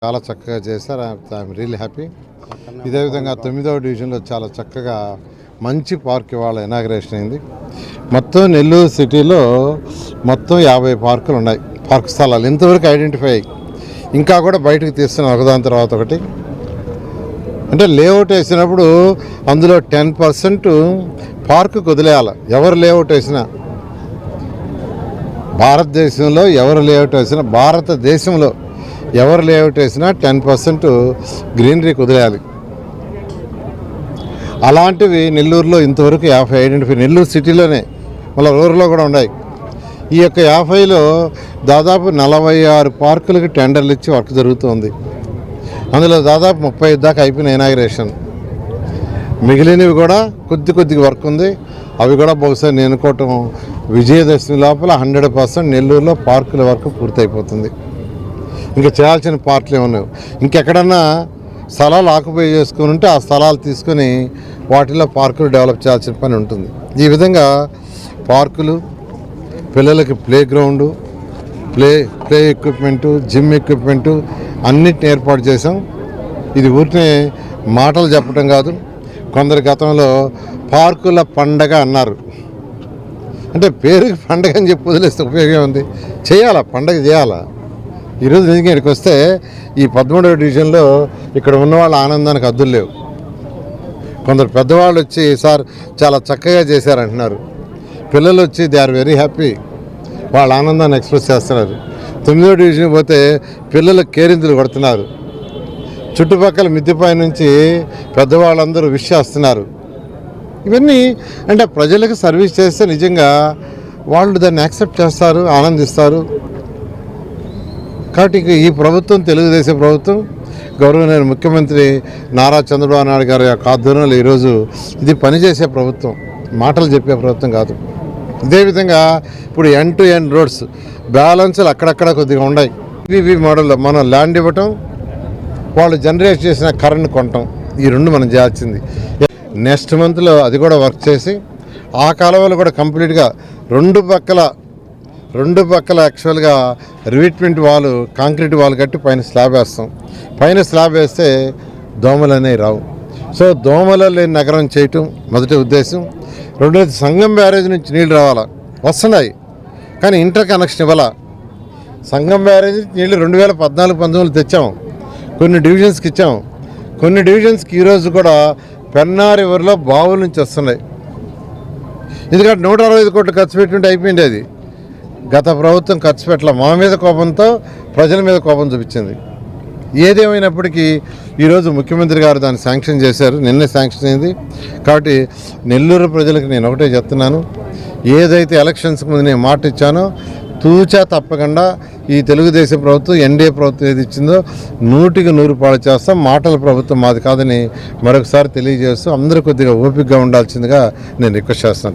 చాలా చక్కగా చేశారు. I'm really happy. ఇదే విధంగా 9వ డివిజన్లో చాలా చక్కగా మంచి పార్క్ ఇవాళ ఇనాగ్రేషన్ అయింది. మొత్తం నెల్లూరు సిటీలో మొత్తం 50 పార్కులు ఉన్నాయి. పార్క్ స్థలాలు ఇంతవరకు ఐడెంటిఫై అయ్యి ఇంకా కూడా బయటకు తీస్తున్నాం ఒకదాని తర్వాత ఒకటి. అంటే లేఅవుట్ వేసినప్పుడు అందులో 10% పార్కుకు వదిలేయాలి. ఎవరు లేఅవుట్ వేసినా భారతదేశంలో ఎవరు లేఅవుట్ వేసినా 10% గ్రీనరీకి వదిలేయాలి. అలాంటివి నెల్లూరులో ఇంతవరకు 50 ఐడెంటిఫై, నెల్లూరు సిటీలోనే, మళ్ళీ రూరల్లో కూడా ఉన్నాయి. ఈ యొక్క 50లో దాదాపు 46 పార్కులకి టెండర్లు ఇచ్చి వర్క్ జరుగుతుంది. అందులో దాదాపు 35 దాకా అయిపోయిన ఇనాగ్రేషన్. మిగిలినవి కూడా కొద్దిగా వర్క్ ఉంది. అవి కూడా బహుశా నేను అనుకోవటం విజయదశమి లోపల 100% నెల్లూరులో పార్కుల వర్క్ పూర్తయిపోతుంది. ఇంకా చేయాల్సిన పార్కులు ఏమన్నాయి, ఇంకెక్కడన్నా స్థలాలు ఆక్యుపై చేసుకుని ఉంటే ఆ స్థలాలు తీసుకొని వాటిలో పార్కులు డెవలప్ చేయాల్సిన పని ఉంటుంది. ఈ విధంగా పార్కులు, పిల్లలకి play ground, play equipment, gym equipment అన్నిటిని ఏర్పాటు చేసాం. ఇది ఊరినే మాటలు చెప్పడం కాదు. కొందరు గతంలో పార్కుల పండగ అన్నారు. అంటే పేరుకి పండగ అని చెప్పి వదిలేస్తే ఉపయోగం ఉంది. చేయాలా, పండగ చేయాలా. ఈరోజు నిజంగా ఇక్కడికి వస్తే ఈ 13వ డివిజన్లో ఇక్కడ ఉన్న వాళ్ళ ఆనందానికి హద్దులు లేవు. కొందరు పెద్దవాళ్ళు వచ్చి సార్ చాలా చక్కగా చేశారంటున్నారు. పిల్లలు వచ్చి దే ఆర్ వెరీ హ్యాపీ, వాళ్ళ ఆనందాన్ని ఎక్స్ప్రెస్ చేస్తున్నారు. 9వ డివిజన్ పోతే పిల్లలు కేరింతలు కొడుతున్నారు. చుట్టుపక్కల మిద్దెపై నుంచి పెద్దవాళ్ళందరూ విష్ చేస్తున్నారు. ఇవన్నీ అంటే ప్రజలకు సర్వీస్ చేస్తే నిజంగా వాళ్ళు దాన్ని యాక్సెప్ట్ చేస్తారు, ఆనందిస్తారు. కాబట్టి ఈ ప్రభుత్వం, తెలుగుదేశం ప్రభుత్వం, గౌరవనీయ ముఖ్యమంత్రి నారా చంద్రబాబు నాయుడు గారి యొక్క ఆధ్వర్యంలో ఈరోజు ఇది పనిచేసే ప్రభుత్వం, మాటలు చెప్పే ప్రభుత్వం కాదు. ఇదే విధంగా ఇప్పుడు ఎండ్ టు ఎండ్ రోడ్స్ బ్యాలెన్స్లు అక్కడక్కడ కొద్దిగా ఉన్నాయి. ఇవి మోడల్లో మనం ల్యాండ్ ఇవ్వటం, వాళ్ళు జనరేట్ చేసిన కరెంట్ కొనటం, ఈ రెండు మనం చేయాల్సింది. నెక్స్ట్ మంత్లో అది కూడా వర్క్ చేసి ఆ కాలువలు కూడా కంప్లీట్గా రెండు పక్కల యాక్చువల్గా రివిట్మెంట్ వాల్, కాంక్రీట్ వాల్ కట్టి పైన స్లాబ్ వేస్తాం. పైన స్లాబ్ వేస్తే దోమలు అనేవి రావు. సో దోమలు లేని నగరం చేయటం మొదటి ఉద్దేశం. రెండోది సంగం బ్యారేజ్ నుంచి నీళ్ళు రావాలా, వస్తున్నాయి కానీ ఇంటర్ కనెక్షన్ ఇవ్వాలా. సంగం బ్యారేజ్ నీళ్ళు 2014-19 తెచ్చాం, కొన్ని డివిజన్స్కి ఇచ్చాం. కొన్ని డివిజన్స్కి ఈరోజు కూడా పెన్నా రివర్లో బావుల నుంచి వస్తున్నాయి. ఎందుకంటే 165 కోట్లు ఖర్చు పెట్టుంటే అయిపోయింది. అది గత ప్రభుత్వం ఖర్చు పెట్టాల, మా మీద కోపంతో ప్రజల మీద కోపం చూపించింది. ఏదేమైనప్పటికీ ఈరోజు ముఖ్యమంత్రి గారు దాన్ని శాంక్షన్ చేశారు, నిన్నే శాంక్షన్ అయింది. కాబట్టి నెల్లూరు ప్రజలకు నేను ఒకటే చెప్తున్నాను, ఏదైతే ఎలక్షన్స్కి ముందు నేను మాట ఇచ్చానో తూచా తప్పకుండా ఈ తెలుగుదేశం ప్రభుత్వం, ఎన్డీఏ ప్రభుత్వం ఏది ఇచ్చిందో 100కి 100 పాలు చేస్తాం. మాటల ప్రభుత్వం మాది కాదని మరొకసారి తెలియజేస్తూ అందరూ కొద్దిగా ఓపికగా ఉండాల్సిందిగా నేను రిక్వెస్ట్ చేస్తున్నాను.